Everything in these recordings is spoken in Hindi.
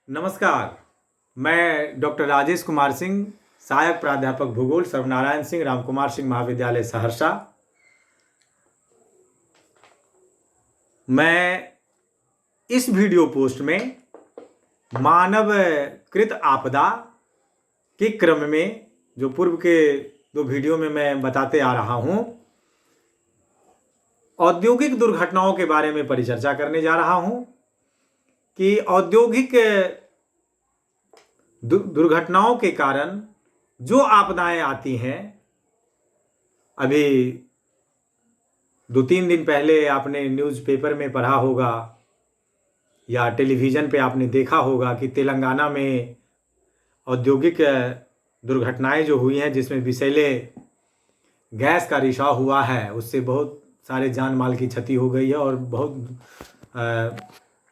नमस्कार। मैं डॉक्टर राजेश कुमार सिंह, सहायक प्राध्यापक भूगोल, सर्वनारायण सिंह रामकुमार सिंह महाविद्यालय सहरसा। मैं इस वीडियो पोस्ट में मानवकृत आपदा के क्रम में जो पूर्व के दो वीडियो में मैं बताते आ रहा हूं, औद्योगिक दुर्घटनाओं के बारे में परिचर्चा करने जा रहा हूं कि औद्योगिक दुर्घटनाओं के कारण जो आपदाएं आती हैं। अभी 2-3 दिन पहले आपने न्यूज़पेपर में पढ़ा होगा या टेलीविज़न पे आपने देखा होगा कि तेलंगाना में औद्योगिक दुर्घटनाएं जो हुई हैं, जिसमें विषैले गैस का रिसाव हुआ है, उससे बहुत सारे जान माल की क्षति हो गई है और बहुत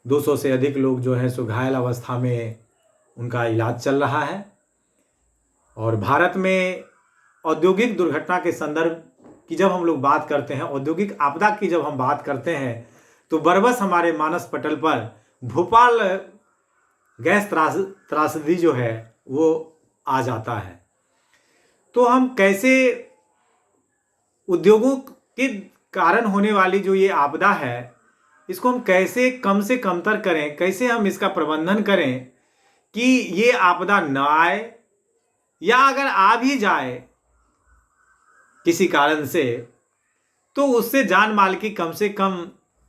200 से अधिक लोग जो हैं सो घायल अवस्था में उनका इलाज चल रहा है। और भारत में औद्योगिक दुर्घटना के संदर्भ की जब हम लोग बात करते हैं, औद्योगिक आपदा की जब हम बात करते हैं, तो बरबस हमारे मानस पटल पर भोपाल गैस त्रासदी जो है वो आ जाता है। तो हम कैसे उद्योगों के कारण होने वाली जो ये आपदा है, इसको हम कैसे कम से कमतर करें, कैसे हम इसका प्रबंधन करें कि ये आपदा न आए, या अगर आ भी जाए किसी कारण से तो उससे जान माल की कम से कम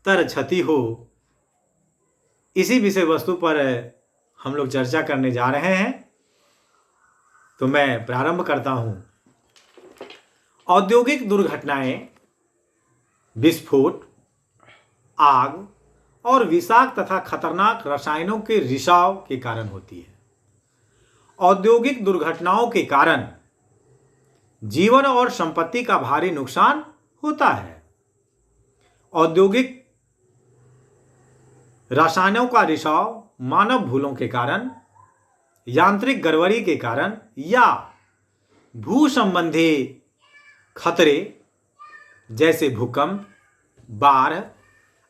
तर क्षति हो। इसी विषय वस्तु पर हम लोग चर्चा करने जा रहे हैं। तो मैं प्रारंभ करता हूं। औद्योगिक दुर्घटनाएं विस्फोट, आग और विषाक्त तथा खतरनाक रसायनों के रिसाव के कारण होती है। औद्योगिक दुर्घटनाओं के कारण जीवन और संपत्ति का भारी नुकसान होता है। औद्योगिक रसायनों का रिसाव मानव भूलों के कारण, यांत्रिक गड़बड़ी के कारण या भू संबंधी खतरे जैसे भूकंप, बाढ़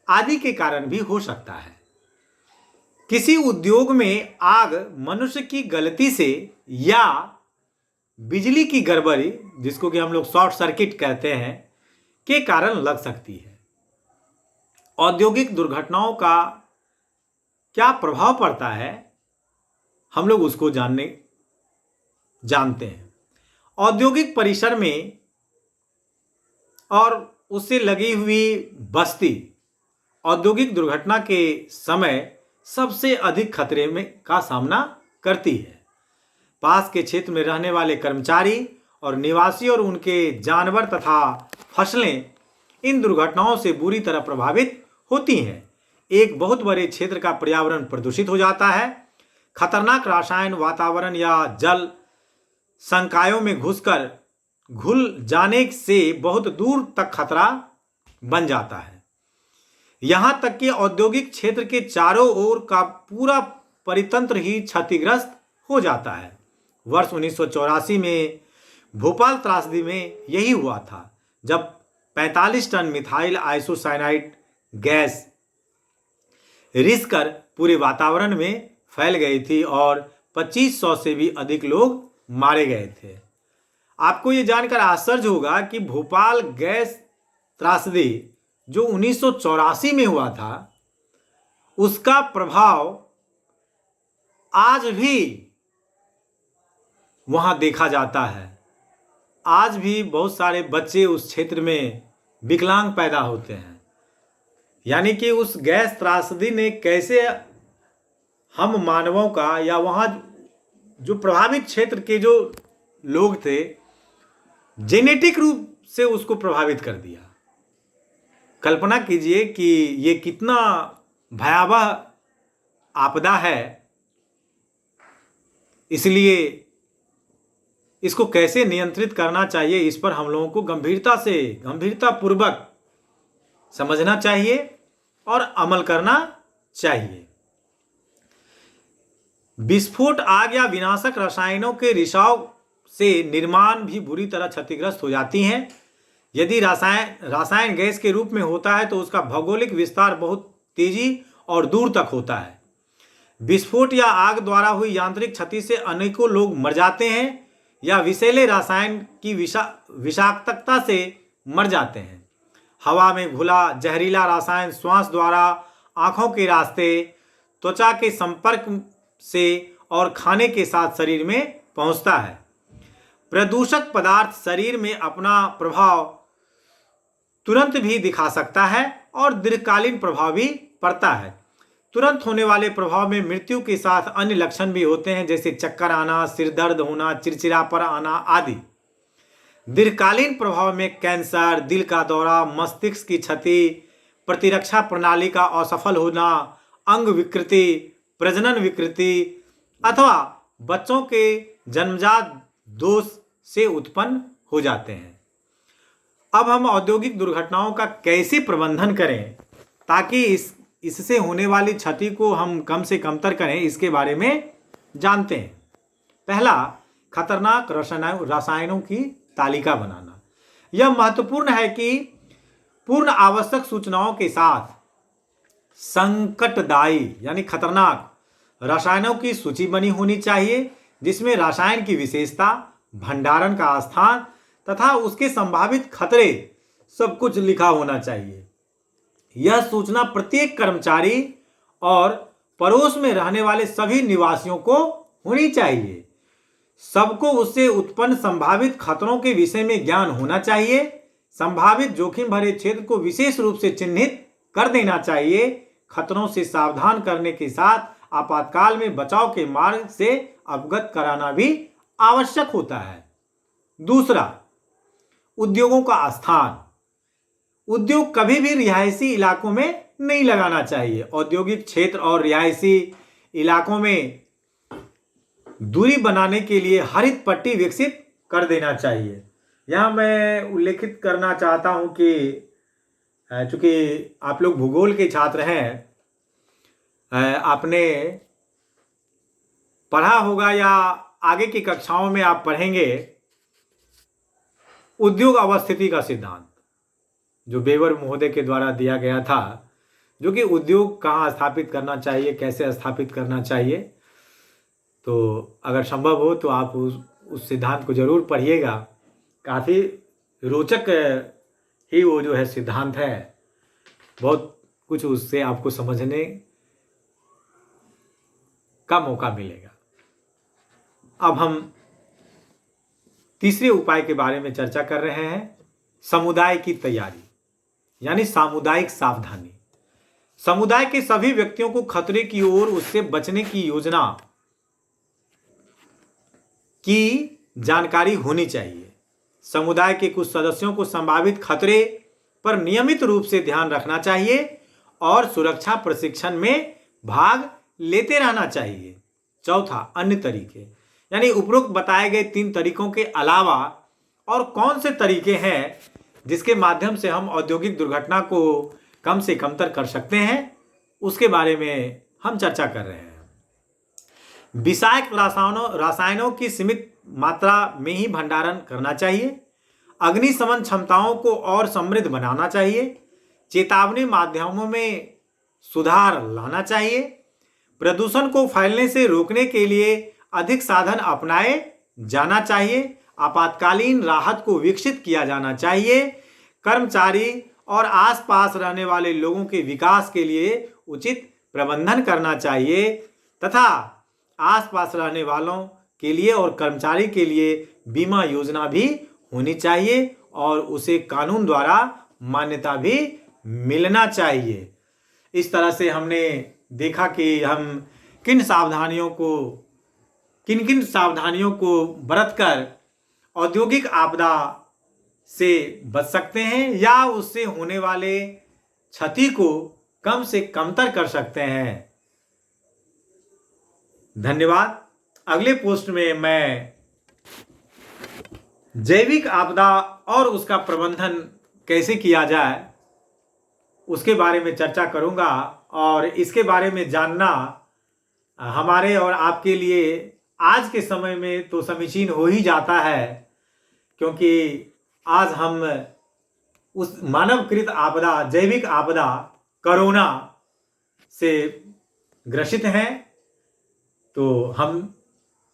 आदि के कारण भी हो सकता है। किसी उद्योग में आग मनुष्य की गलती से या बिजली की गड़बड़ी, जिसको कि हम लोग शॉर्ट सर्किट कहते हैं, के कारण लग सकती है। औद्योगिक दुर्घटनाओं का क्या प्रभाव पड़ता है, हम लोग उसको जानते हैं। औद्योगिक परिसर में और उससे लगी हुई बस्ती औद्योगिक दुर्घटना के समय सबसे अधिक खतरे में का सामना करती है। पास के क्षेत्र में रहने वाले कर्मचारी और निवासी और उनके जानवर तथा फसलें इन दुर्घटनाओं से बुरी तरह प्रभावित होती हैं। एक बहुत बड़े क्षेत्र का पर्यावरण प्रदूषित हो जाता है। खतरनाक रसायन वातावरण या जल संकायों में घुसकर घुल जाने से बहुत दूर तक खतरा बन जाता है। यहां तक कि औद्योगिक क्षेत्र के चारों ओर का पूरा परितंत्र ही क्षतिग्रस्त हो जाता है। वर्ष 1984 में भोपाल त्रासदी में यही हुआ था, जब 45 टन मिथाइल आइसोसाइनाइड गैस रिसकर पूरे वातावरण में फैल गई थी और 2500 से भी अधिक लोग मारे गए थे। आपको ये जानकर आश्चर्य होगा कि भोपाल गैस त्रासदी जो 1984 में हुआ था, उसका प्रभाव आज भी वहां देखा जाता है। आज भी बहुत सारे बच्चे उस क्षेत्र में विकलांग पैदा होते हैं। यानी कि उस गैस त्रासदी ने कैसे हम मानवों का, या वहां जो प्रभावित क्षेत्र के जो लोग थे, जेनेटिक रूप से उसको प्रभावित कर दिया। कल्पना कीजिए कि ये कितना भयावह आपदा है। इसलिए इसको कैसे नियंत्रित करना चाहिए, इस पर हम लोगों को गंभीरतापूर्वक समझना चाहिए और अमल करना चाहिए। विस्फोट, आग या विनाशक रसायनों के रिसाव से निर्माण भी बुरी तरह क्षतिग्रस्त हो जाती हैं। यदि रसायन गैस के रूप में होता है तो उसका भौगोलिक विस्तार बहुत तेजी और दूर तक होता है। विस्फोट या आग द्वारा हुई यांत्रिक क्षति से अनेकों लोग मर जाते हैं या विषैले रसायन की विषाक्तता से मर जाते हैं। हवा में घुला जहरीला रसायन श्वास द्वारा आंखों के रास्ते, त्वचा के संपर्क से और खाने के साथ शरीर में पहुंचता है। प्रदूषक पदार्थ शरीर में अपना प्रभाव तुरंत भी दिखा सकता है और दीर्घकालीन प्रभाव भी पड़ता है। तुरंत होने वाले प्रभाव में मृत्यु के साथ अन्य लक्षण भी होते हैं, जैसे चक्कर आना, सिर दर्द होना, चिड़चिड़ापन आना आदि। दीर्घकालीन प्रभाव में कैंसर, दिल का दौरा, मस्तिष्क की क्षति, प्रतिरक्षा प्रणाली का असफल होना, अंग विकृति, प्रजनन विकृति अथवा बच्चों के जन्मजात दोष से उत्पन्न हो जाते हैं। अब हम औद्योगिक दुर्घटनाओं का कैसे प्रबंधन करें ताकि इससे होने वाली क्षति को हम कम से कमतर करें, इसके बारे में जानते हैं। पहला, खतरनाक रसायनों की तालिका बनाना। यह महत्वपूर्ण है कि पूर्ण आवश्यक सूचनाओं के साथ संकटदायी यानी खतरनाक रसायनों की सूची बनी होनी चाहिए, जिसमें रसायन की विशेषता, भंडारण का स्थान तथा उसके संभावित खतरे सब कुछ लिखा होना चाहिए। यह सूचना प्रत्येक कर्मचारी और पड़ोस में रहने वाले सभी निवासियों को होनी चाहिए। सबको उससे उत्पन्न संभावित खतरों के विषय में ज्ञान होना चाहिए। संभावित जोखिम भरे क्षेत्र को विशेष रूप से चिन्हित कर देना चाहिए। खतरों से सावधान करने के साथ आपातकाल में बचाव के मार्ग से अवगत कराना भी आवश्यक होता है। दूसरा, उद्योगों का स्थान। उद्योग कभी भी रिहायशी इलाकों में नहीं लगाना चाहिए। औद्योगिक क्षेत्र और रिहायशी इलाकों में दूरी बनाने के लिए हरित पट्टी विकसित कर देना चाहिए। यहाँ मैं उल्लेखित करना चाहता हूँ कि चूंकि आप लोग भूगोल के छात्र हैं, आपने पढ़ा होगा या आगे की कक्षाओं में आप पढ़ेंगे उद्योग अवस्थिति का सिद्धांत, जो वेबर महोदय के द्वारा दिया गया था, जो कि उद्योग कहाँ स्थापित करना चाहिए, कैसे स्थापित करना चाहिए। तो अगर संभव हो तो आप उस सिद्धांत को जरूर पढ़िएगा। काफ़ी रोचक ही वो जो है सिद्धांत है, बहुत कुछ उससे आपको समझने का मौका मिलेगा। अब हम तीसरे उपाय के बारे में चर्चा कर रहे हैं, समुदाय की तैयारी यानी सामुदायिक सावधानी। समुदाय के सभी व्यक्तियों को खतरे की ओर उससे बचने की योजना की जानकारी होनी चाहिए। समुदाय के कुछ सदस्यों को संभावित खतरे पर नियमित रूप से ध्यान रखना चाहिए और सुरक्षा प्रशिक्षण में भाग लेते रहना चाहिए। चौथा, अन्य तरीके यानी उपरोक्त बताए गए 3 तरीकों के अलावा और कौन से तरीके हैं जिसके माध्यम से हम औद्योगिक दुर्घटना को कम से कमतर कर सकते हैं, उसके बारे में हम चर्चा कर रहे हैं। विषाक्त रसायनों की सीमित मात्रा में ही भंडारण करना चाहिए। अग्निशमन क्षमताओं को और समृद्ध बनाना चाहिए। चेतावनी माध्यमों में सुधार लाना चाहिए। प्रदूषण को फैलने से रोकने के लिए अधिक साधन अपनाए जाना चाहिए। आपातकालीन राहत को विकसित किया जाना चाहिए। कर्मचारी और आसपास रहने वाले लोगों के विकास के लिए उचित प्रबंधन करना चाहिए तथा आसपास रहने वालों के लिए और कर्मचारी के लिए बीमा योजना भी होनी चाहिए और उसे कानून द्वारा मान्यता भी मिलना चाहिए। इस तरह से हमने देखा कि हम किन सावधानियों को बरतकर औद्योगिक आपदा से बच सकते हैं या उससे होने वाले क्षति को कम से कमतर कर सकते हैं। धन्यवाद। अगले पोस्ट में मैं जैविक आपदा और उसका प्रबंधन कैसे किया जाए उसके बारे में चर्चा करूंगा और इसके बारे में जानना हमारे और आपके लिए आज के समय में तो समीचीन हो ही जाता है, क्योंकि आज हम उस मानवकृत आपदा, जैविक आपदा कोरोना से ग्रसित हैं तो हम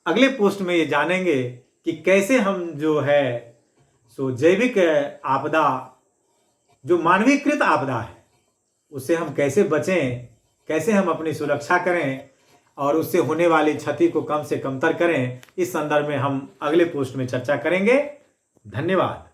अगले पोस्ट में ये जानेंगे कि कैसे हम जो है सो जैविक आपदा, जो मानवीकृत आपदा है, उससे हम कैसे बचें, कैसे हम अपनी सुरक्षा करें और उससे होने वाली क्षति को कम से कमतर करें, इस संदर्भ में हम अगले पोस्ट में चर्चा करेंगे। धन्यवाद।